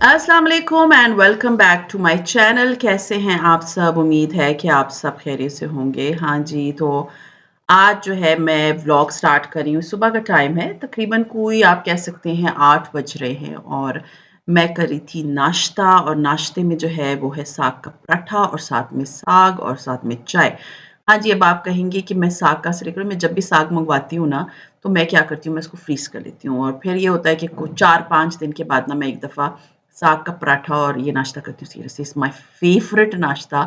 अस्सलाम वालेकुम and welcome back to my channel. कैसे हैं आप सब? उम्मीद है कि आप सब खैरियत से होंगे। हाँ जी, तो आज जो है मैं व्लॉग स्टार्ट कर रही हूँ। सुबह का टाइम है, तकरीबन कोई आप कह सकते हैं 8 बज रहे हैं और मैं कर रही थी नाश्ता और नाश्ते में जो है वो है साग का पराठा और साथ में साग और साथ में चाय। हाँ जी, अब आप कहेंगे कि मैं साग कहाँ से लेकर मैं जब भी साग मँगवाती हूँ ना, तो मैं क्या करती हूँ, मैं इसको फ्रीज़ कर लेती हूँ और फिर ये होता है कि कु 4-5 दिन के बाद ना मैं एक दफ़ा साग का पराठा और ये नाश्ता करती हूँ। सीरियसली इट्स माय फेवरेट नाश्ता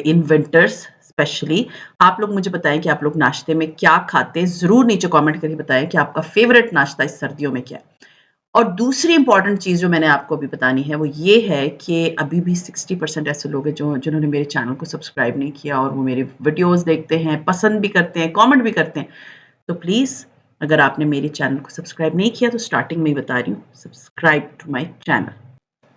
इन विंटर्स स्पेशली। आप लोग मुझे बताएँ कि आप लोग नाश्ते में क्या खाते हैं? ज़रूर नीचे कमेंट करके बताएँ कि आपका फेवरेट नाश्ता इस सर्दियों में क्या है? और दूसरी इम्पोर्टेंट चीज़ जो मैंने आपको अभी बतानी है वो ये है कि अभी भी 60% ऐसे लोग हैं जो जिन्होंने मेरे चैनल को सब्सक्राइब नहीं किया और वो मेरे वीडियोज़ देखते हैं, पसंद भी करते हैं, कमेंट भी करते हैं। तो प्लीज़ अगर आपने मेरे चैनल को सब्सक्राइब नहीं किया तो स्टार्टिंग में ही बता रही हूँ, सब्सक्राइब टू माय चैनल।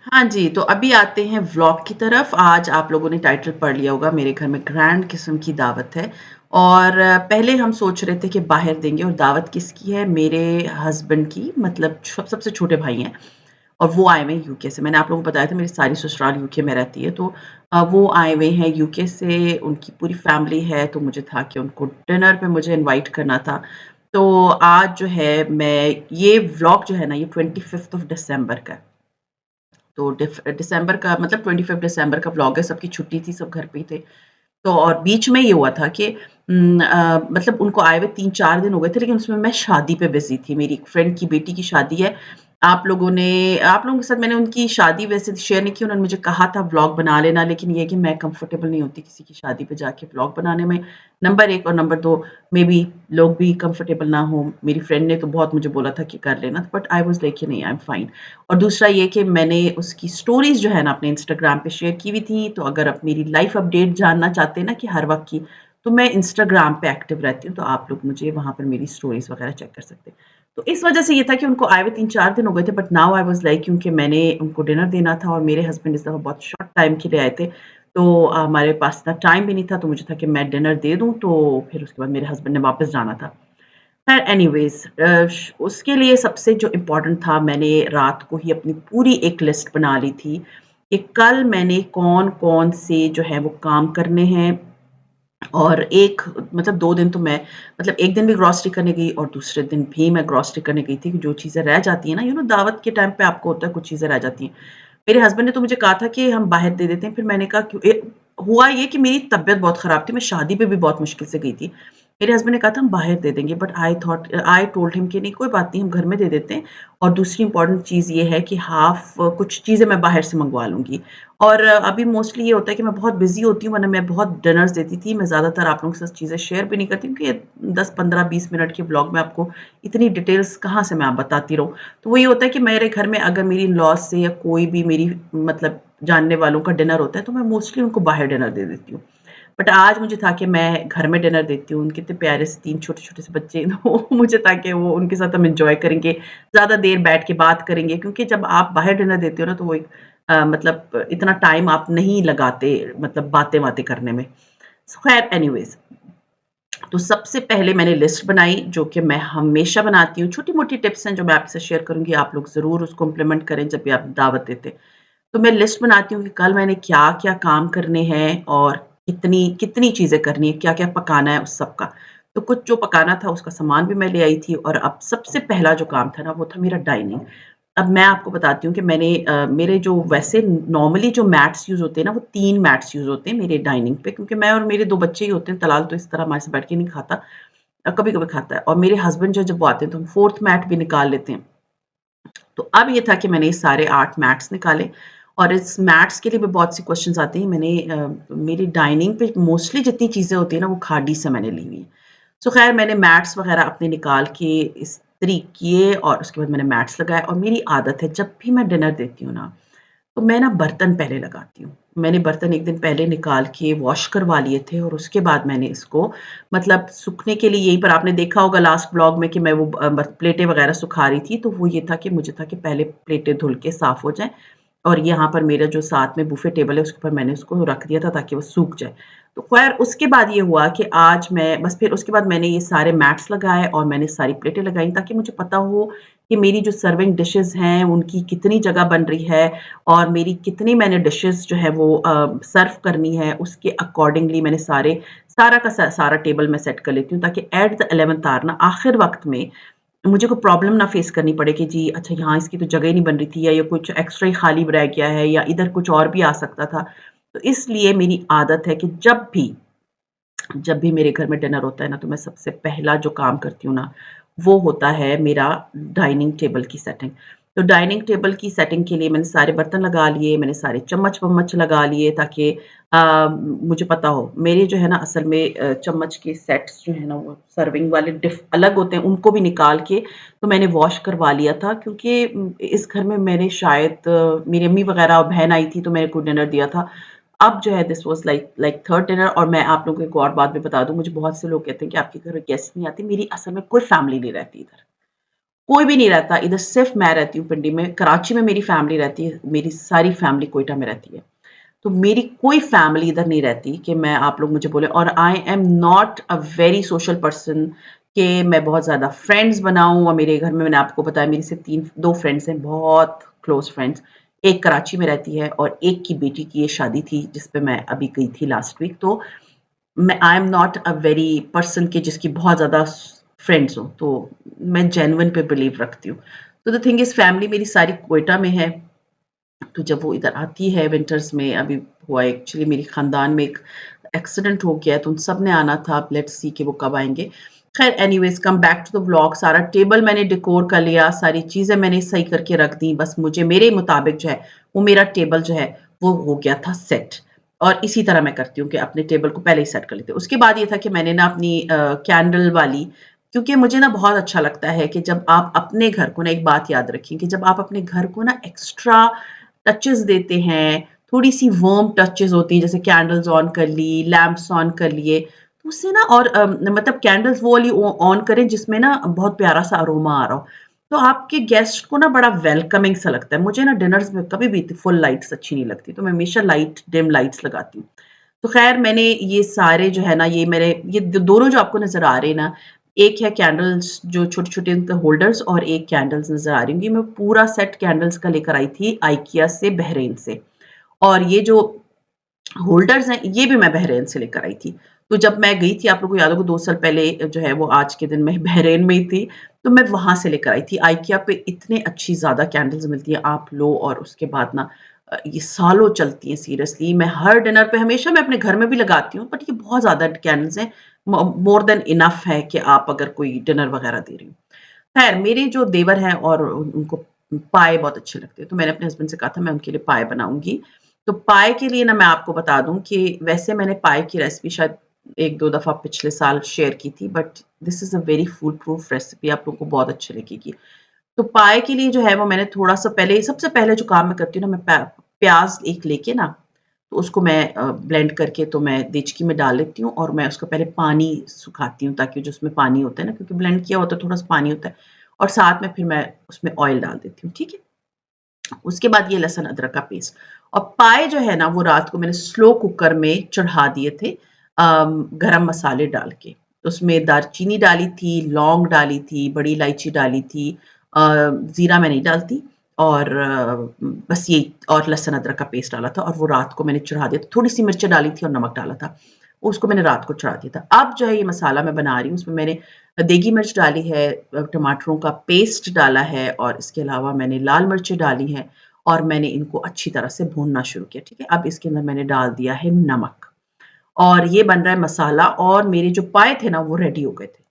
हाँ जी, तो अभी आते हैं व्लॉग की तरफ। आज आप लोगों ने टाइटल पढ़ लिया होगा, मेरे घर में ग्रैंड किस्म की दावत है और पहले हम सोच रहे थे कि बाहर देंगे और दावत किसकी है? मेरे हस्बैंड की, मतलब सबसे छोटे भाई हैं और वो आए हुए हैं यूके से। मैंने आप लोगों को बताया था मेरी सारी ससुराल यूके में रहती है, तो वो आए हुए हैं यूके से, उनकी पूरी फैमिली है, तो मुझे था कि उनको डिनर पे मुझे इनवाइट करना था। तो आज जो है मैं ये व्लॉग जो है ना, ये 25th ऑफ दिसंबर का है। तो दिसंबर का मतलब 25 दिसंबर का व्लॉग है, सबकी छुट्टी थी, सब घर पे ही थे। तो और बीच में ये हुआ था कि मतलब उनको आए हुए 3-4 दिन हो गए थे, लेकिन उसमें मैं शादी पे बिज़ी थी। मेरी एक फ्रेंड की बेटी की शादी है। आप लोगों के साथ मैंने उनकी शादी वैसे शेयर नहीं की, उन्होंने मुझे कहा था व्लॉग बना लेना, लेकिन ये है कि मैं कंफर्टेबल नहीं होती किसी की शादी पे जाके व्लॉग बनाने में, नंबर 1 और नंबर 2 मेबी लोग भी कंफर्टेबल ना हों। मेरी फ्रेंड ने तो बहुत मुझे बोला था कि कर लेना, बट आई वाज़ लाइक कि नहीं, आई एम फाइन। और दूसरा ये कि मैंने उसकी स्टोरीज़ जो है ना अपने इंस्टाग्राम पे शेयर की हुई थी, तो अगर आप मेरी लाइफ़ अपडेट जानना चाहते हैं ना कि हर वक़्त की, तो मैं इंस्टाग्राम पे एक्टिव रहती हूँ, तो आप लोग मुझे वहाँ पर मेरी स्टोरीज़ वग़ैरह चेक कर सकते हैं। तो इस वज़ह से ये था कि उनको आए हुए 3-4 दिन हो गए थे, but now I was like, क्योंकि मैंने उनको डिनर देना था और मेरे हस्बैंड इस दफ़ा बहुत शॉर्ट टाइम के लिए आए थे, तो हमारे पास इतना टाइम भी नहीं था, तो मुझे था कि मैं डिनर दे दूँ, तो फिर उसके बाद मेरे हस्बैंड ने वापस जाना था। खैर एनीवेज़ उसके लिए सबसे जो इम्पोर्टेंट था, मैंने रात को ही अपनी पूरी एक लिस्ट बना ली थी कि कल मैंने कौन-कौन से जो है वो काम करने हैं और एक मतलब 2 दिन तो मैं मतलब 1 दिन भी ग्रॉसरी करने गई और दूसरे दिन भी मैं ग्रॉसरी करने गई थी कि जो चीज़ें रह जाती हैं ना, दावत के टाइम पे आपको होता है कुछ चीज़ें रह जाती हैं। मेरे हस्बैंड ने तो मुझे कहा था कि हम बाहर दे देते हैं, फिर मैंने कहा क्यों हुआ ये कि मेरी तबीयत बहुत ख़राब थी, मैं शादी पे भी बहुत मुश्किल से गई थी। मेरे हस्बैंड ने कहा था हम बाहर दे देंगे, बट आई टोल्ड हिम कि नहीं कोई बात नहीं, हम घर में दे देते हैं और दूसरी इम्पोर्टेंट चीज़ ये है कि कुछ चीज़ें मैं बाहर से मँगवा लूँगी। और अभी मोस्टली ये होता है कि मैं बहुत बिज़ी होती हूँ, वरना मैं बहुत डिनर्स देती थी। मैं ज़्यादातर आप लोगों के साथ चीज़ें शेयर भी नहीं करती क्योंकि 10, 15, 20 मिनट के ब्लॉग में आपको इतनी डिटेल्स कहाँ से मैं आप बताती रहूँ। तो वो ये होता है कि मेरे घर में अगर मेरी इन-लॉज़ से या कोई भी मेरी मतलब जानने वालों का डिनर होता है, तो मैं मोस्टली उनको बाहर डिनर दे देती हूँ। बट आज मुझे था कि मैं घर में डिनर देती हूँ, कितने प्यारे से 3 छोटे-छोटे से बच्चे तो मुझे था कि वो उनके साथ हम एन्जॉय करेंगे, ज़्यादा देर बैठ के बात करेंगे क्योंकि जब आप बाहर डिनर देते हो ना, तो वो एक मतलब इतना टाइम आप नहीं लगाते मतलब बातें-वातें करने में। खैर एनीवेज़, तो सबसे पहले मैंने लिस्ट बनाई जो कि मैं हमेशा बनाती हूँ, छोटी-मोटी टिप्स हैं जो मैं आपसे शेयर करूँगी, आप लोग ज़रूर उसको इम्प्लीमेंट करें जब भी आप दावत देते हैं। तो मैं लिस्ट बनाती हूँ कि कल मैंने क्या-क्या काम करने हैं और कितनी कितनी चीज़ें करनी है, क्या-क्या पकाना है उस सब का। तो कुछ जो पकाना था उसका सामान भी मैं ले आई थी और अब सबसे पहला जो काम था ना वो था मेरा डाइनिंग। अब मैं आपको बताती हूँ कि मेरे जो वैसे नॉर्मली जो मैट्स यूज़ होते हैं ना वो 3 मैट्स यूज़ होते हैं मेरे डाइनिंग पे, क्योंकि मैं और मेरे 2 बच्चे ही होते हैं, तलाल तो इस तरह हमारे साथ बैठ के नहीं खाता। कभी-कभी खाता है और मेरे हस्बैंड जो जब वो आते हैं तो हम 4th मैट भी निकाल लेते हैं। तो अब ये था कि मैंने ये सारे 8 मैट्स निकाले और इस मैट्स के लिए भी बहुत सी क्वेश्चन्स आती हैं। मेरी डाइनिंग पे मोस्टली जितनी चीज़ें होती हैं ना वो खाड़ी से मैंने ली हुई हैं। सो ख़ैर मैंने मैट्स वग़ैरह अपने निकाल के इस्त्री किए और उसके बाद मैंने मैट्स लगाए और मेरी आदत है जब भी मैं डिनर देती हूँ ना, तो मैं ना बर्तन पहले लगाती हूँ। मैंने बर्तन 1 दिन पहले निकाल के वॉश करवा लिए थे और उसके बाद मैंने इसको मतलब सूखने के लिए यहीं पर आपने देखा होगा लास्ट व्लॉग में कि मैं वो प्लेटें वग़ैरह सुखा रही थी, तो वो ये था कि मुझे था कि पहले प्लेटें धुल के साफ़ हो जाएँ और यहाँ पर मेरा जो साथ में बुफ़े टेबल है उसके ऊपर मैंने उसको रख दिया था ताकि वो सूख जाए। तो ख़ैर उसके बाद ये हुआ कि आज मैं बस फिर उसके बाद मैंने ये सारे मैट्स लगाए और मैंने सारी प्लेटें लगाई ताकि मुझे पता हो कि मेरी जो सर्विंग डिशेज़ हैं उनकी कितनी जगह बन रही है और मेरी कितनी मैंने डिशेज़ जो है वो सर्व करनी है, उसके अकॉर्डिंगली मैंने सारा का सारा टेबल मैं सेट कर लेती हूँ ताकि एट द 11th आवर ना आखिर वक़्त में मुझे कोई प्रॉब्लम ना फ़ेस करनी पड़े कि जी अच्छा यहाँ इसकी तो जगह ही नहीं बन रही थी या ये कुछ एक्स्ट्रा ही खाली रह गया है या इधर कुछ और भी आ सकता था। तो इसलिए मेरी आदत है कि जब भी मेरे घर में डिनर होता है ना, तो मैं सबसे पहला जो काम करती हूँ ना, वो होता है मेरा डाइनिंग टेबल की सेटिंग। तो डाइनिंग टेबल की सेटिंग के लिए मैंने सारे बर्तन लगा लिए, मैंने सारे चम्मच-वम्मच लगा लिए ताकि मुझे पता हो। मेरे जो है ना असल में चम्मच के सेट्स जो है ना वो सर्विंग वाले अलग होते हैं, उनको भी निकाल के तो मैंने वॉश करवा लिया था क्योंकि इस घर में मैंने शायद मेरी अम्मी वग़ैरह और बहन आई थी तो मेरे को डिनर दिया था। अब जो है this was like like third dinner और मैं आप लोगों को एक और बात भी बता दूँ, मुझे बहुत से लोग कहते हैं कि आपके घर में गेस्ट नहीं आते, मेरी असल में कोई फैमिली नहीं रहती इधर। कोई भी नहीं रहता, इधर सिर्फ़ मैं रहती हूँ पिंडी में, कराची में मेरी फैमिली रहती है, मेरी सारी फैमिली क्वेटा में रहती है। तो मेरी कोई फैमिली इधर नहीं रहती कि मैं आप लोग मुझे बोले और आई am not a very social person कि मैं बहुत ज़्यादा फ्रेंड्स बनाऊँ और मेरे घर में मैंने आपको बताया मेरी सिर्फ़ 2 फ्रेंड्स हैं, बहुत क्लोज़ फ्रेंड्स। एक कराची में रहती है और एक की बेटी की ये शादी थी जिस पे मैं अभी गई थी लास्ट वीक। तो मैं I am not a very person कि जिसकी बहुत ज़्यादा फ्रेंड्स हों, तो मैं जेन्युइन पे बिलीव रखती हूँ। तो द थिंग इज़ फैमिली मेरी सारी क्वेटा में है। तो जब वो इधर आती है विंटर्स में अभी हुआ एक्चुअली मेरे ख़ानदान में एक एक्सीडेंट हो गया है, तो उन सब ने आना था, अब लेट्स सी कि वो कब आएँगे। ख़ैर anyways come back to the vlog सारा टेबल मैंने डेकोर कर लिया, सारी चीज़ें मैंने सही करके रख दी, बस मुझे मेरे मुताबिक जो है, वो मेरा टेबल जो है, वो हो गया था सेट। और इसी तरह मैं करती हूँ कि अपने टेबल को पहले ही सेट कर लेती हूँ। उसके बाद ये था कि मैंने ना अपनी कैंडल वाली क्योंकि मुझे ना बहुत अच्छा लगता है कि जब आप अपने घर को ना एक बात याद रखें कि जब आप अपने घर को ना एक्स्ट्रा टचेस देते हैं, थोड़ी-सी वार्म टचेस होती हैं, जैसे कैंडल्स ऑन कर ली, लैंप्स ऑन कर लिए, तो उससे ना और मतलब कैंडल्स वो वाली ऑन करें जिसमें ना बहुत प्यारा-सा अरोमा आ रहा हो, तो आपके गेस्ट को ना बड़ा वेलकमिंग सा लगता है। मुझे ना डिनर्स में कभी भी फुल लाइट्स अच्छी नहीं लगती, तो मैं हमेशा डिम लाइट्स लगाती हूँ। तो ख़ैर मैंने ये सारे जो है ना ये दोनों जो आपको नज़र आ रहे हैं ना, एक है कैंडल्स जो छोटे-छोटे उनके होल्डर्स और एक कैंडल्स नज़र आ रही होंगी। मैं पूरा सेट कैंडल्स का लेकर आई थी आइकिया से, बहरीन से और ये जो होल्डर्स हैं, ये भी मैं बहरीन से लेकर आई थी। तो जब मैं गई थी, आप लोगों को याद होगा 2 साल पहले जो है वो आज के दिन मैं बहरीन में ही थी, तो मैं वहाँ से लेकर आई थी। आइकिया पे इतने अच्छी ज़्यादा कैंडल्स मिलती हैं, आप लो और उसके बाद ना ये सालों चलती हैं सीरियसली। मैं हर डिनर पे हमेशा मैं अपने घर में भी लगाती हूँ, बट ये बहुत ज़्यादा कैंडल्स हैं, मोर देन इनफ है कि आप अगर कोई डिनर वगैरह दे रही हो। खैर मेरे जो देवर हैं और उनको पाए बहुत अच्छे लगते हैं, तो मैंने अपने हस्बैंड से कहा था मैं उनके लिए पाए बनाऊँगी। तो पाए के लिए ना मैं आपको बता दूँ कि वैसे मैंने पाए की रेसिपी शायद 1-2 दफ़ा पिछले साल शेयर की थी but this is a very foolproof recipe आप लोगों को बहुत अच्छी लगेगी। तो पाए के लिए जो है वो मैंने थोड़ा-सा पहले सबसे पहले जो काम मैं करती हूँ ना मैं प्याज़ एक लेके ना तो उसको मैं ब्लेंड करके तो मैं देचकी में डाल लेती हूँ और मैं उसको पहले पानी सुखाती हूँ ताकि जो उसमें पानी होता है ना क्योंकि ब्लेंड किया होता है थोड़ा-सा पानी होता है और साथ में फिर मैं उसमें ऑयल डाल देती हूँ, ठीक है? उसके बाद ये लहसुन अदरक का पेस्ट और पाए जो है ना वो रात को मैंने स्लो कुकर में चढ़ा दिए थे गरम मसाले डाल के। उसमें दालचीनी डाली थी, लौंग डाली थी, बड़ी इलायची डाली थी ज़ीरा मैं नहीं डालती और बस ये और लहसुन अदरक का पेस्ट डाला था और वो रात को मैंने चढ़ा दिया था। थोड़ी-सी मिर्चें डाली थी और नमक डाला था। उसको मैंने रात को चढ़ा दिया था। अब जो है ये मसाला मैं बना रही हूँ, उसमें मैंने देगी मिर्च डाली है, टमाटरों का पेस्ट डाला है और इसके अलावा मैंने लाल मिर्चें डाली हैं और मैंने इनको अच्छी तरह से भूनना शुरू किया, ठीक है? अब इसके अंदर मैंने डाल दिया है नमक और ये बन रहा है मसाला और मेरे जो पाए थे ना, वो रेडी हो गए थे।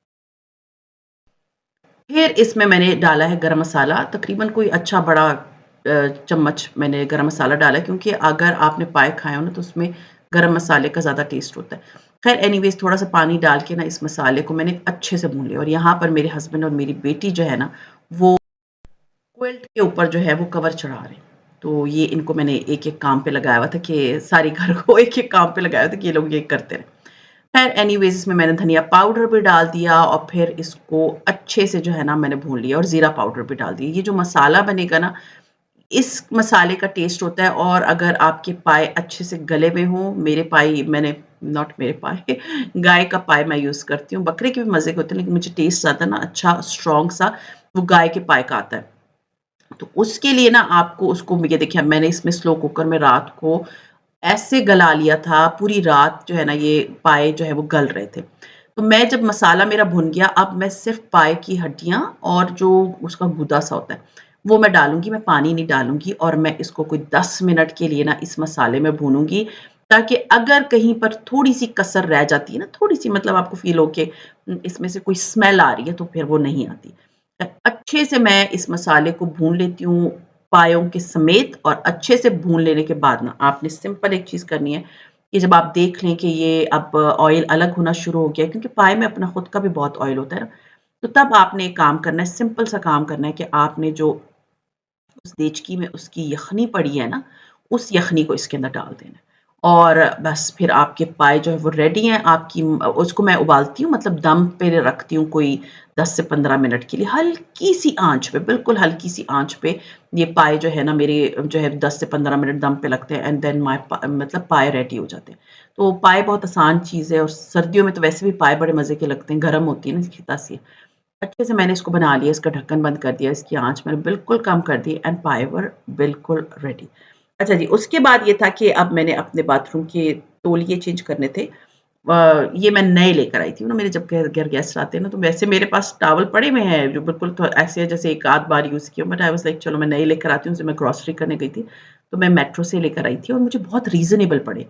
फिर इसमें मैंने डाला है गरम मसाला, तकरीबन कोई अच्छा बड़ा चम्मच मैंने गरम मसाला डाला है क्योंकि अगर आपने पाए खाए हो ना तो उसमें गरम मसाले का ज़्यादा टेस्ट होता है। ख़ैर एनीवेज़ थोड़ा-सा पानी डाल के ना इस मसाले को मैंने अच्छे से भून लिया और यहाँ पर मेरे हस्बैंड और मेरी बेटी जो है ना, वो क्विल्ट के ऊपर जो है वो कवर चढ़ा रहे हैं। तो ये इनको मैंने एक-एक काम पे लगाया हुआ था कि सारे घर को एक-एक काम पे लगाया था कि ये लोग ये करते रहें। ख़ैर एनीवेज़ इसमें मैंने धनिया पाउडर भी डाल दिया और फिर इसको अच्छे से जो है ना मैंने भून लिया और ज़ीरा पाउडर भी डाल दिया। ये जो मसाला बनेगा ना, इस मसाले का टेस्ट होता है और अगर आपके पाए अच्छे से गले हुए हों, मेरे पाए मैंने नॉट मेरे पाए गाय का पाए मैं यूज़ करती हूँ, बकरे के भी मज़े के होते हैं लेकिन मुझे टेस्ट ज़्यादा ना अच्छा स्ट्रॉन्ग सा वो गाय के पाए का आता है। तो उसके लिए ना आपको उसको ये देखिए मैंने इसमें स्लो कुकर में रात को ऐसे गला लिया था, पूरी रात जो है ना ये पाए जो है वो गल रहे थे। तो मैं जब मसाला मेरा भुन गया, अब मैं सिर्फ़ पाए की हड्डियाँ और जो उसका गूदा-सा होता है, वो मैं डालूँगी, मैं पानी नहीं डालूँगी और मैं इसको कोई 10 मिनट के लिए ना इस मसाले में भूनूँगी, ताकि अगर कहीं पर थोड़ी-सी कसर रह जाती है ना, थोड़ी-सी मतलब आपको फ़ील हो के इसमें से कोई स्मेल आ रही है, तो फिर वो नहीं आती। अच्छे से मैं इस मसाले को भून लेती हूँ, पायों के समेत और अच्छे से भून लेने के बाद ना आपने सिंपल एक चीज़ करनी है कि जब आप देख लें कि ये अब ऑयल अलग होना शुरू हो गया है क्योंकि पाए में अपना खुद का भी बहुत ऑयल होता है ना, तो तब आपने एक काम करना है, सिंपल सा काम करना है कि आपने जो उस देचकी में उसकी यखनी पड़ी है ना, उस यखनी को इसके अंदर डाल देना है। और बस फिर आपके पाए जो है वो रेडी हैं, आपकी उसको मैं उबालती हूँ मतलब दम पे रखती हूँ कोई 10 से 15 मिनट के लिए, हल्की-सी आँच पे, बिल्कुल हल्की-सी आँच पे ये पाए जो है ना मेरे जो है 10 से 15 मिनट दम पे लगते हैं एंड देन माय मतलब पाए रेडी हो जाते हैं। तो पाए बहुत आसान चीज़ है और सर्दियों में तो वैसे भी पाए बड़े मज़े के लगते हैं, गरम होती है ना खिता सी। अच्छे से मैंने इसको बना लिया, इसका ढक्कन बंद कर दिया, इसकी आँच मैंने बिल्कुल कम कर दी एंड पाए वर बिल्कुल रेडी। अच्छा जी, उसके बाद ये था कि अब मैंने अपने बाथरूम के तौलिए चेंज करने थे। ये मैं नए लेकर आई थी ना मेरे जब घर घर गेस्ट आते हैं ना, तो वैसे मेरे पास टॉवल पड़े हुए हैं जो बिल्कुल तो ऐसे हैं जैसे एक आध बार यूज़ किए हों, बट आई वाज़ लाइक चलो मैं नए लेकर आती हूँ, जब मैं ग्रोसरी करने गई थी, तो मैं मेट्रो से लेकर आई थी और मुझे बहुत रीज़नेबल पड़े।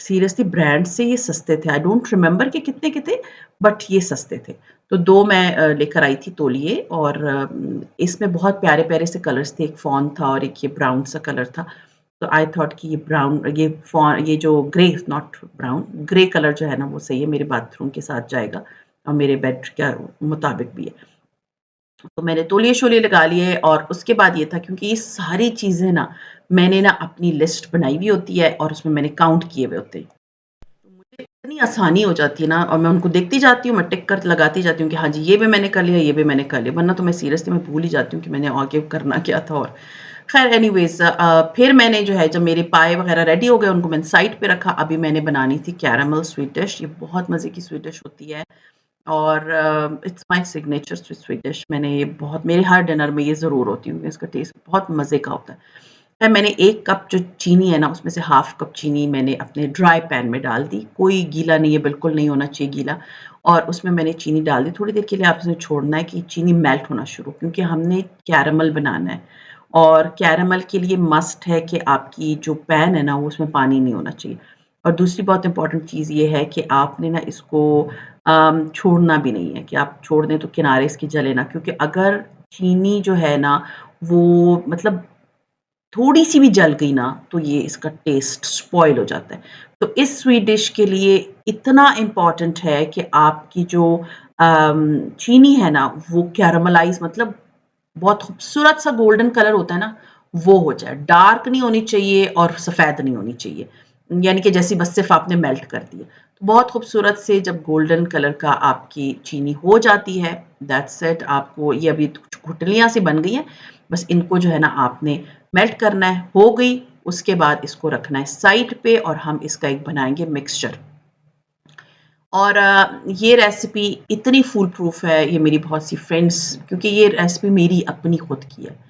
सीरियसली ब्रांड से ये सस्ते थे, आई डोंट रिमेंबर कि कितने के थे, बट ये सस्ते थे। तो 2 मैं लेकर आई थी तौलिए और इसमें बहुत प्यारे-प्यारे से कलर्स थे, एक फ़ॉन था और एक ये ब्राउन सा कलर था। तो आई थॉट कि ये ब्राउन ये जो grey not brown, grey colour जो है ना वो सही है, मेरे बाथरूम के साथ जाएगा और मेरे बेड के मुताबिक भी है। तो मैंने तौलिए-शौलिए लगा लिए और उसके बाद ये था क्योंकि ये सारी चीज़ें ना मैंने ना अपनी लिस्ट बनाई हुई होती है और उसमें मैंने काउंट किए हुए होते हैं। तो मुझे इतनी आसानी हो जाती है ना और मैं उनको देखती जाती हूँ, मैं टिक कर लगाती जाती हूँ कि हाँ जी, ये भी मैंने कर लिया, ये भी मैंने कर लिया। वरना तो मैं सीरियसली मैं भूल ही जाती हूँ कि मैंने आगे करना क्या था और ख़ैर एनीवेज़ फिर मैंने जो है जब मेरे पाए वग़ैरह रेडी हो गए, उनको मैंने साइड पे रखा। अभी मैंने बनानी थी कैरेमल स्वीट डिश, ये बहुत मज़े की स्वीट डिश होती है और it's my signature sweet dish. मैंने ये बहुत मेरे हर डिनर में ये ज़रूर होती है, इसका टेस्ट बहुत मज़े का होता है। मैंने 1 कप जो चीनी है ना, उसमें से हाफ़ कप चीनी मैंने अपने ड्राई पैन में डाल दी। कोई गीला नहीं है, बिल्कुल नहीं होना चाहिए गीला और उसमें मैंने चीनी डाल दी। थोड़ी देर के लिए आपने छोड़ना है कि चीनी मेल्ट होना शुरू क्योंकि हमने कैरेमल बनाना है और कैरेमल के लिए मस्ट है कि आपकी जो पैन है ना, वो उसमें पानी नहीं होना चाहिए। और दूसरी बहुत इम्पोर्टेंट चीज़ ये है कि आपने ना इसको छोड़ना भी नहीं है कि आप छोड़ दें तो किनारे इसके जले ना क्योंकि अगर चीनी जो है ना, वो मतलब थोड़ी-सी भी जल गई ना, तो ये इसका टेस्ट स्पॉइल हो जाता है। तो इस स्वीट डिश के लिए इतना इम्पोर्टेंट है कि आपकी जो चीनी है ना, वो कैरेमलाइज़ मतलब बहुत खूबसूरत सा गोल्डन कलर होता है ना, वो हो जाए। डार्क नहीं होनी चाहिए और सफ़ेद नहीं होनी चाहिए। यानी कि जैसे बस सिर्फ़ आपने मेल्ट कर दिया। तो बहुत खूबसूरत से जब गोल्डन कलर का आपकी चीनी हो जाती है, दैट्स इट आपको ये अभी गुठलियाँ सी बन गई हैं, बस इनको जो है ना आपने मेल्ट करना है, हो गई, उसके बाद इसको रखना है साइड पे और हम इसका एक बनाएँगे मिक्सचर। और ये रेसिपी इतनी फूल प्रूफ है, ये मेरी बहुत सी फ्रेंड्स क्योंकि ये रेसिपी मेरी अपनी खुद की है।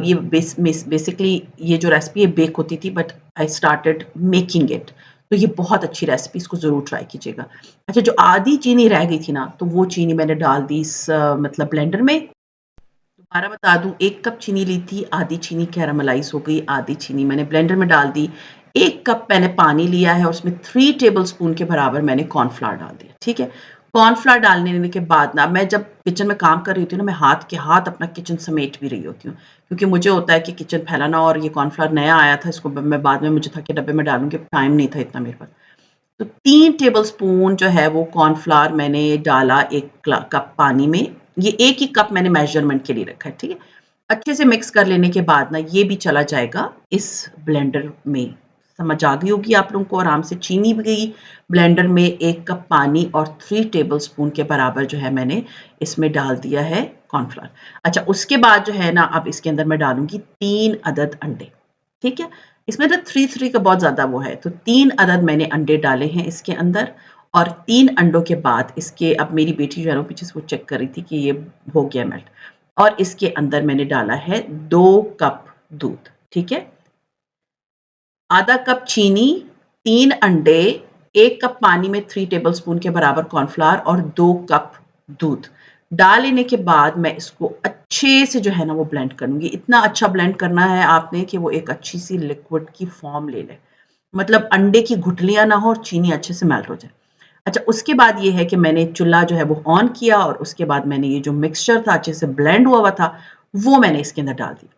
ये बेसिकली ये जो रेसिपी है बेक होती थी but I started making it. तो ये बहुत अच्छी रेसिपी, इसको ज़रूर ट्राई कीजिएगा। अच्छा, जो आधी चीनी रह गई थी ना, तो वो चीनी मैंने डाल दी इस मतलब ब्लेंडर में। दोबारा बता दूँ, 1 कप चीनी ली थी, आधी चीनी कैरामलाइज़ हो गई, आधी चीनी मैंने ब्लेंडर में डाल दी। 1 कप मैंने पानी लिया है और उसमें 3 टेबलस्पून के बराबर मैंने कॉर्नफ्लोर डाल दिया, ठीक है? कॉर्नफ्लोर डालने के बाद ना, मैं जब किचन में काम कर रही होती हूँ ना, मैं हाथ के हाथ अपना किचन समेट भी रही होती हूँ। क्योंकि मुझे होता है कि किचन फैलाना, और ये कॉर्नफ्लोर नया आया था, इसको मैं बाद में मुझे था कि डब्बे में डालूँगी, टाइम नहीं था इतना मेरे पास। तो 3 टेबलस्पून जो है वो कॉर्नफ्लोर मैंने डाला 1 कप पानी में। ये 1 ही कप मैंने मेज़रमेंट के लिए रखा है, ठीक है? अच्छे से मिक्स कर लेने के बाद ना, ये भी चला जाएगा इस ब्लेंडर में। समझ आ गई होगी आप लोगों को आराम से। चीनी भी गई ब्लेंडर में, 1 कप पानी और 3 टेबलस्पून के बराबर जो है मैंने इसमें डाल दिया है कॉर्नफ्लोर। अच्छा, उसके बाद जो है ना, अब इसके अंदर मैं डालूँगी 3 अदद अंडे, ठीक है? इसमें तो 3 का बहुत ज़्यादा वो है, तो 3 अदद मैंने अंडे डाले हैं इसके अंदर। और 3 अंडों के बाद इसके, अब मेरी बेटी जो है ना, पीछे से वो चेक कर रही थी कि ये हो गया मेल्ट। और इसके अंदर मैंने डाला है 2 कप दूध, ठीक है? आधा कप चीनी, 3 अंडे, 1 कप पानी में 3 टेबलस्पून के बराबर कॉर्नफ्लोर और 2 कप दूध। डाल लेने के बाद मैं इसको अच्छे से जो है ना वो ब्लेंड करूँगी। इतना अच्छा ब्लेंड करना है आपने कि वो एक अच्छी-सी लिक्विड की फ़ॉर्म ले ले। मतलब अंडे की गुठलियाँ ना हो और चीनी अच्छे से मेल्ट हो जाए। अच्छा, उसके बाद ये है कि मैंने चूल्हा जो है वो ऑन किया और उसके बाद मैंने ये जो मिक्सचर था अच्छे से ब्लेंड हुआ था, वो मैंने इसके अंदर डाल दिया।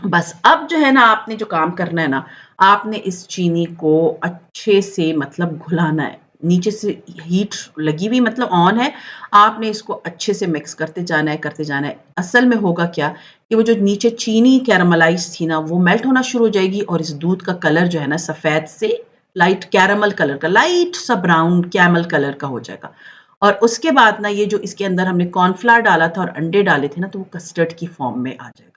बस अब जो है ना, आपने जो काम करना है ना, आपने इस चीनी को अच्छे से मतलब घुलाना है। नीचे से हीट लगी हुई, मतलब ऑन है, आपने इसको अच्छे से मिक्स करते जाना है, करते जाना है। असल में होगा क्या कि वो जो नीचे चीनी कैरामलाइज़ थी ना, वो मेल्ट होना शुरू हो जाएगी और इस दूध का कलर जो है ना, सफ़ेद से लाइट कैरामल कलर का, लाइट सा ब्राउन कैमल कलर का हो जाएगा। और उसके बाद ना, ये जो इसके अंदर हमने कॉर्नफ्लोर डाला था और अंडे डाले थे ना, तो वो कस्टर्ड की फ़ॉर्म में आ जाएगा।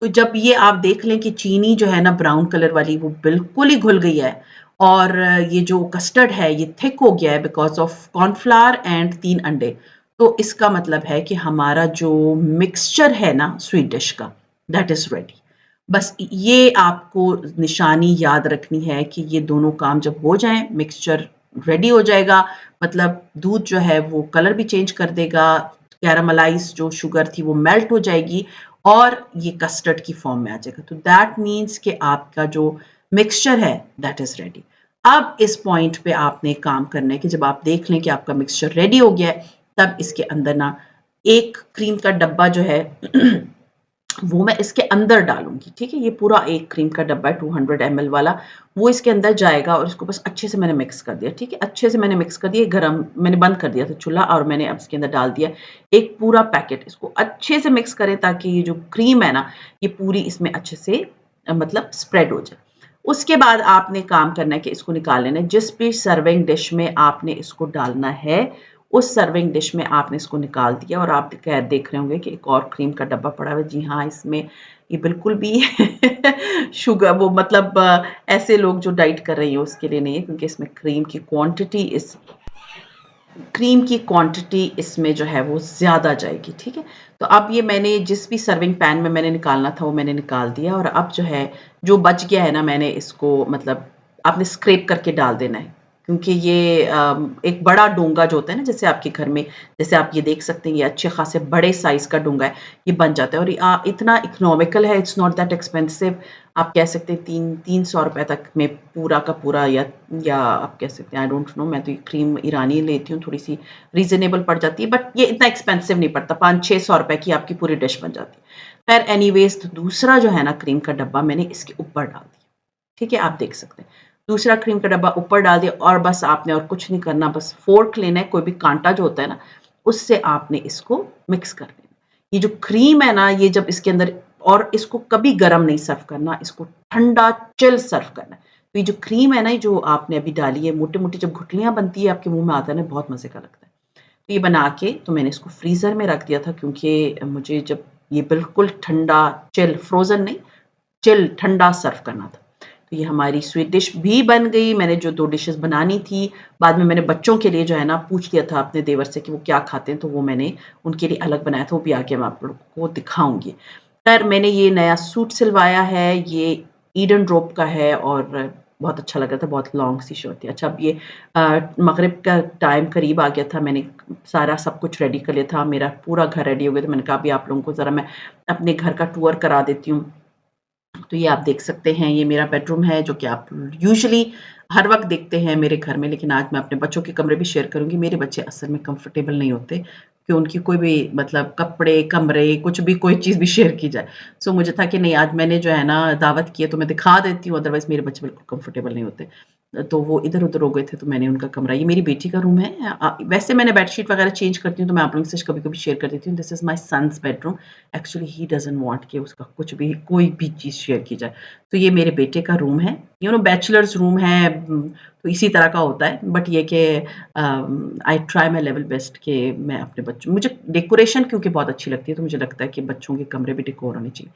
तो जब ये आप देख लें कि चीनी जो है ना ब्राउन कलर वाली, वो बिल्कुल ही घुल गई है और ये जो कस्टर्ड है ये थिक हो गया है बिकॉज़ ऑफ कॉर्नफ्लोर एंड 3 अंडे, तो इसका मतलब है कि हमारा जो मिक्सचर है ना स्वीट डिश का, दैट इज़ रेडी। बस ये आपको निशानी याद रखनी है कि ये दोनों काम जब हो जाएँ, मिक्सचर रेडी हो जाएगा, मतलब दूध जो है वो कलर भी चेंज कर देगा, कैरामलाइज़ जो शुगर थी वो मेल्ट हो जाएगी और ये कस्टर्ड की फॉर्म में आ जाएगा। तो दैट मीन्स कि आपका जो मिक्सचर है दैट इज़ रेडी। अब इस पॉइंट पे आपने एक काम करना है कि जब आप देख लें कि आपका मिक्सचर रेडी हो गया है, तब इसके अंदर ना 1 क्रीम का डब्बा जो है वो मैं इसके अंदर डालूँगी, ठीक है? ये पूरा 1 क्रीम का डब्बा है 200 एमएल वाला, वो इसके अंदर जाएगा और इसको बस अच्छे से मैंने मिक्स कर दिया, ठीक है? अच्छे से मैंने मिक्स कर दिया, गरम मैंने बंद कर दिया था चूल्हा और मैंने अब इसके अंदर डाल दिया एक पूरा पैकेट। इसको अच्छे से मिक्स करें ताकि ये जो क्रीम है ना, ये पूरी इसमें अच्छे से मतलब स्प्रेड हो जाए। उसके बाद आपने काम करना है कि इसको निकाल लेना है। जिस भी सर्विंग डिश में आपने इसको डालना है, उस सर्विंग डिश में आपने इसको निकाल दिया और आप देख रहे होंगे कि एक और क्रीम का डब्बा पड़ा हुआ है। जी हाँ, इसमें ये बिल्कुल भी शुगर वो मतलब ऐसे लोग जो डाइट कर रही हैं उसके लिए नहीं है, क्योंकि इसमें क्रीम की क्वांटिटी इसमें जो है वो ज़्यादा जाएगी, ठीक है? तो अब ये मैंने जिस भी सर्विंग पैन में मैंने निकालना था वो मैंने निकाल दिया और अब जो है, जो बच गया है ना, मैंने इसको मतलब आपने स्क्रैप करके डाल देना है। क्योंकि ये एक बड़ा डोंगा जो होता है ना, जैसे आपके घर में, जैसे आप ये देख सकते हैं, ये अच्छे खासे बड़े साइज़ का डोंगा है, ये बन जाता है और इतना इकोनॉमिकल है, इट्स नॉट दैट एक्सपेंसिव। आप कह सकते हैं 300 रुपए तक में पूरा का पूरा, या आप कह सकते हैं, आई डोंट नो, मैं तो ये क्रीम ईरानी लेती हूँ, थोड़ी-सी रीज़नेबल पड़ जाती है, बट ये इतना एक्सपेंसिव नहीं पड़ता, 500-600 रुपए की आपकी पूरी डिश बन जाती है। ख़ैर एनीवेज़, तो दूसरा जो है ना क्रीम का डब्बा मैंने इसके ऊपर डाल दिया, ठीक है? आप देख सकते हैं। दूसरा क्रीम का डब्बा ऊपर डाल दिया और बस आपने और कुछ नहीं करना, बस फ़ोर्क लेना है, कोई भी काँटा जो होता है ना, उससे आपने इसको मिक्स कर देना। ये जो क्रीम है ना, ये जब इसके अंदर, और इसको कभी गरम नहीं सर्व करना, इसको ठंडा चिल सर्व करना है। तो ये जो क्रीम है ना, ये जो आपने अभी डाली है, मोटी-मोटी जब गुठलियाँ बनती है आपके मुँह में आता है ना, बहुत मज़े का लगता है। तो ये बना के तो मैंने इसको फ्रीज़र में रख दिया था, क्योंकि मुझे जब ये बिल्कुल ठंडा चिल, फ्रोज़न नहीं, चिल ठंडा सर्व करना था। तो ये हमारी स्वीट डिश भी बन गई। मैंने जो 2 डिशेज़ बनानी थी, बाद में मैंने बच्चों के लिए जो है ना पूछ लिया था अपने देवर से कि वो क्या खाते हैं, तो वो मैंने उनके लिए अलग बनाया था, वो भी आगे मैं आप लोगों को दिखाऊँगी। खैर मैंने ये नया सूट सिलवाया है, ये ईडन रोब का है और बहुत अच्छा लग रहा था, बहुत लॉन्ग सी शर्ट थी। अच्छा अब ये मगरिब का टाइम करीब आ गया था, मैंने सारा सब कुछ रेडी कर लिया था, मेरा पूरा घर रेडी हो गया था। मैंने कहा अभी आप लोगों को ज़रा मैं अपने घर का टूर करा देती हूँ। तो ये आप देख सकते हैं, ये मेरा बेडरूम है जो कि आप यूजुअली हर वक़्त देखते हैं मेरे घर में, लेकिन आज मैं अपने बच्चों के कमरे भी शेयर करूँगी। मेरे बच्चे असल में कंफर्टेबल नहीं होते कि उनकी कोई भी मतलब कपड़े, कमरे, कुछ भी कोई चीज़ भी शेयर की जाए। सो मुझे था कि नहीं, आज मैंने जो है ना दावत की है तो मैं दिखा देती हूँ, अदरवाइज़ मेरे बच्चे बिल्कुल कंफर्टेबल नहीं होते। तो वो इधर-उधर हो गए थे, तो मैंने उनका कमरा, ये मेरी बेटी का रूम है। वैसे मैंने बेडशीट वगैरह चेंज करती हूँ तो मैं आप लोगों से कभी-कभी शेयर कर देती हूँ। This is my son's bedroom. Actually he doesn't want कि उसका कुछ भी कोई भी चीज़ शेयर की जाए। तो ये मेरे बेटे का रूम है। बैचलर्स रूम है, तो इसी तरह का होता है। बट ये कि I try my level best कि मैं अपने बच्चों, मुझे डेकोरेशन क्योंकि बहुत अच्छी लगती है, तो मुझे लगता है कि बच्चों के कमरे भी डेकोर होने चाहिए।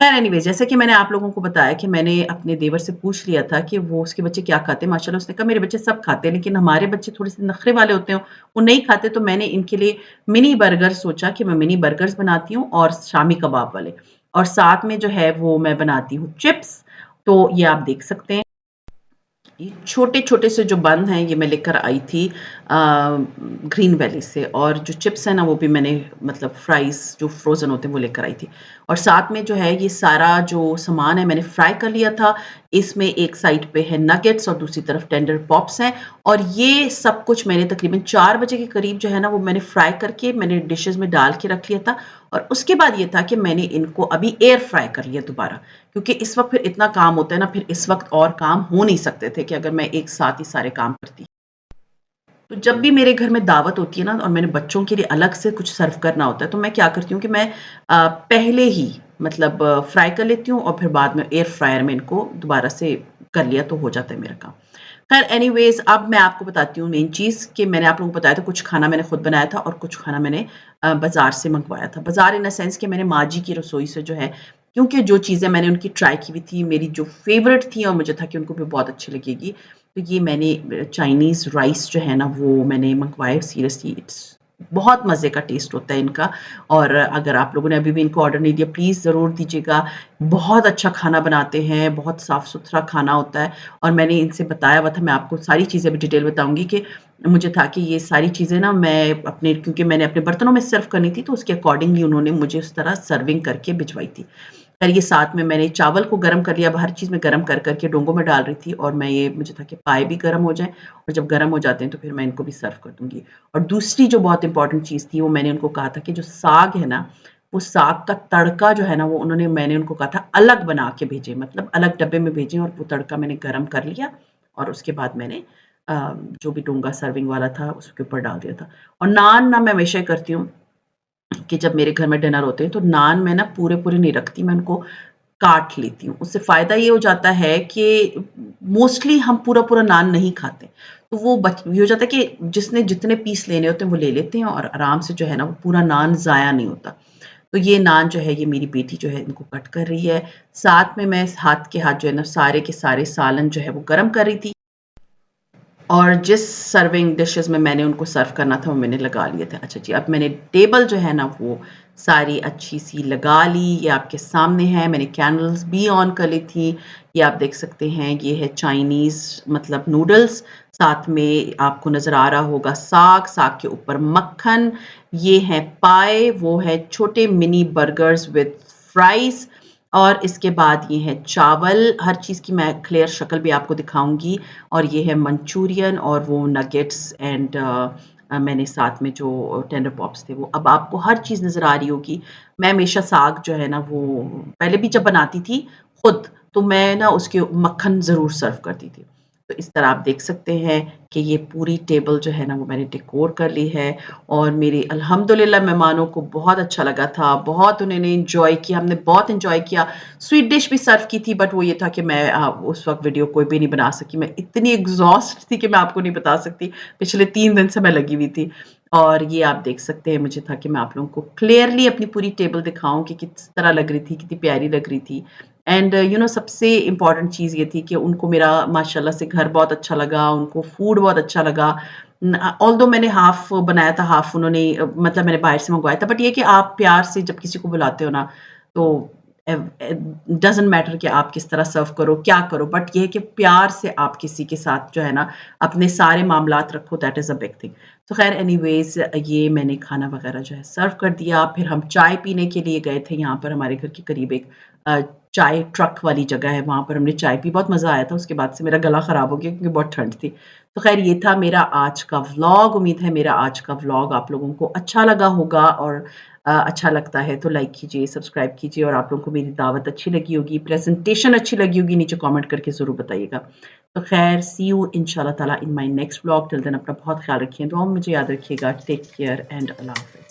खैर एनीवेज़, जैसे कि मैंने आप लोगों को बताया कि मैंने अपने देवर से पूछ लिया था कि वो उसके बच्चे क्या खाते हैं। माशाल्लाह उसने कहा मेरे बच्चे सब खाते हैं, लेकिन हमारे बच्चे थोड़े-से नखरे वाले होते हैं, वो नहीं खाते, तो मैंने इनके लिए मिनी बर्गर सोचा कि मैं मिनी बर्गर्स बनाती हूँ और शामी कबाब वाले, और साथ में जो है वो मैं बनाती हूँ चिप्स। तो ये आप देख सकते हैं। ये छोटे-छोटे से जो बन हैं, ये मैं लेकर आई थी ग्रीन वैली से, और जो चिप्स हैं ना वो भी मैंने मतलब फ्राइज़ जो फ्रोज़न होते हैं वो लेकर आई थी। और साथ में जो है ये सारा जो सामान है मैंने फ्राई कर लिया था। इसमें एक साइड पे है नगेट्स और दूसरी तरफ टेंडर पॉप्स हैं, और ये सब कुछ मैंने तकरीबन 4 बजे के करीब जो है ना वो मैंने फ्राई करके मैंने डिशेज़ में डाल के रख लिया था। और उसके बाद ये था कि मैंने इनको अभी एयर फ्राई कर लिया दोबारा, क्योंकि इस वक़्त फिर इतना काम होता है ना, फिर इस वक़्त और काम हो नहीं सकते थे कि अगर मैं एक साथ ही सारे काम करती। तो जब भी मेरे घर में दावत होती है ना और मैंने बच्चों के लिए अलग से कुछ सर्व करना होता है, तो मैं क्या करती हूँ कि मैं पहले ही मतलब फ्राई कर लेती हूँ और फिर बाद में एयर फ्रायर में इनको दोबारा से कर लिया तो हो जाता है मेरा काम। खैर एनीवेज़, अब मैं आपको बताती हूँ मेन चीज़ कि मैंने आप लोगों को बताया था कुछ खाना मैंने खुद बनाया था और कुछ खाना मैंने बाज़ार से मंगवाया था। बाज़ार इन द सेंस कि मैंने माँ जी की रसोई से जो है, क्योंकि जो चीज़ें मैंने उनकी ट्राई की हुई थी, मेरी जो फ़ेवरेट थी और मुझे था कि उनको भी बहुत अच्छी लगेगी। तो ये मैंने चाइनीज़ राइस जो है ना वो मैंने मंगवाए। सीरियसली इट्स बहुत मज़े का टेस्ट होता है इनका। और अगर आप लोगों ने अभी भी इनको ऑर्डर नहीं दिया, प्लीज़ ज़रूर दीजिएगा। बहुत अच्छा खाना बनाते हैं, बहुत साफ़-सुथरा खाना होता है। और मैंने इनसे बताया हुआ था, मैं आपको सारी चीज़ें अभी डिटेल बताऊँगी कि मुझे था कि ये सारी चीज़ें ना मैं अपने, क्योंकि मैंने अपने बर्तनों में सर्व करनी थी, तो उसके अकॉर्डिंगली उन्होंने मुझे उस तरह सर्विंग करके भिजवाई थी। फिर ये साथ में मैंने चावल को गरम कर लिया, अब हर चीज़ में गरम कर के डोंगों में डाल रही थी, और मैं ये मुझे था कि पाए भी गरम हो जाएँ, और जब गरम हो जाते हैं तो फिर मैं इनको भी सर्व कर दूँगी। और दूसरी जो बहुत इम्पोर्टेंट चीज़ थी, वो मैंने उनको कहा था कि जो साग है ना, वो साग का तड़का जो है ना वो मैंने उनको कहा था अलग बना के भेजें, मतलब अलग डब्बे में भेजें, और वो तड़का मैंने गरम कर लिया और उसके बाद मैंने जो भी डोंगा सर्विंग वाला था उसके ऊपर डाल दिया था। और नान ना मैं हमेशा ही करती हूँ कि जब मेरे घर में डिनर होते हैं तो नान मैं ना पूरे-पूरे नहीं रखती, मैं उनको काट लेती हूँ। उससे फ़ायदा ये हो जाता है कि मोस्टली हम पूरा-पूरा नान नहीं खाते। तो वो ये हो जाता है कि जिसने जितने पीस लेने होते हैं वो ले लेते हैं, और आराम से जो है ना वो पूरा नान ज़ाया नहीं होता। तो ये नान जो है ये मेरी बेटी जो है इनको कट कर रही है। साथ में मैं हाथ के हाथ जो है ना सारे के सारे सालन जो है वो गरम कर रही थी। और जिस सर्विंग डिशेज़ में मैंने उनको सर्व करना था, वो मैंने लगा लिए थे। अच्छा जी, अब मैंने टेबल जो है ना, वो सारी अच्छी-सी लगा ली। ये आपके सामने है, मैंने कैंडल्स भी ऑन कर ली थी। ये आप देख सकते हैं, ये है चाइनीज़ मतलब नूडल्स, साथ में आपको नज़र आ रहा होगा साग, साग के ऊपर मक्खन, ये है पाए, वो है छोटे मिनी बर्गर्स विद फ्राइज़, और इसके बाद ये है चावल। हर चीज़ की मैं क्लियर शक्ल भी आपको दिखाऊँगी। और ये है मंचूरियन और वो नगेट्स एंड मैंने साथ में जो टेंडर पॉप्स थे वो। अब आपको हर चीज़ नज़र आ रही होगी। मैं हमेशा साग जो है ना वो पहले भी जब बनाती थी खुद, तो मैं ना उसके मक्खन ज़रूर सर्व करती थी। तो इस तरह आप देख सकते हैं कि ये पूरी टेबल जो है ना वो मैंने डेकोर कर ली है, और मेरे अल्हम्दुलिल्लाह मेहमानों को बहुत अच्छा लगा था, बहुत उन्होंने एन्जॉय किया, हमने बहुत एन्जॉय किया। स्वीट डिश भी सर्व की थी, बट वो ये था कि मैं उस वक़्त वीडियो कोई भी नहीं बना सकी। मैं इतनी एग्ज़ॉस्ट थी कि मैं आपको नहीं बता सकती। पिछले 3 दिन से मैं लगी हुई थी। और ये आप देख सकते हैं, मुझे था कि मैं आप लोगों को क्लियरली अपनी पूरी टेबल दिखाऊँ कि किस तरह लग रही थी, कितनी प्यारी लग रही थी। एंड सबसे इम्पोर्टेंट चीज़ ये थी कि उनको मेरा माशाल्लाह से घर बहुत अच्छा लगा, उनको फूड बहुत अच्छा लगा। ऑल्दो मैंने हाफ़ बनाया था, हाफ़ उन्होंने मतलब मैंने बाहर से मँगवाया था। बट ये है कि आप प्यार से जब किसी को बुलाते हो ना, तो डज़न्ट मैटर कि आप किस तरह सर्व करो, क्या करो, बट ये है कि प्यार से आप किसी के साथ जो है ना अपने सारे मामलात रखो, that is a big thing. तो ख़ैर एनीवेज़ ये मैंने खाना वग़ैरह जो है सर्व कर दिया, फिर हम चाय पीने के लिए गए थे यहाँ पर हमारे घर के करीब एक अ, चाय ट्रक वाली जगह है, वहाँ पर हमने चाय पी, बहुत मज़ा आया था, उसके बाद से मेरा गला ख़राब हो गया क्योंकि बहुत ठंड थी। तो ख़ैर ये था मेरा आज का व्लॉग, उम्मीद है मेरा आज का व्लॉग आप लोगों को अच्छा लगा होगा और अच्छा लगता है तो लाइक कीजिए, सब्सक्राइब कीजिए और आप लोगों को मेरी दावत अच्छी लगी होगी, प्रेज़ेंटेशन अच्छी लगी होगी, नीचे कमेंट करके ज़रूर बताइएगा। तो ख़ैर सी यू इंशाल्लाह ताला in my next vlog, till then अपना बहुत ख़्याल रखिए, दुआ में मुझे याद रखिएगा। टेक केयर एंड अल्लाह हाफ़िज़।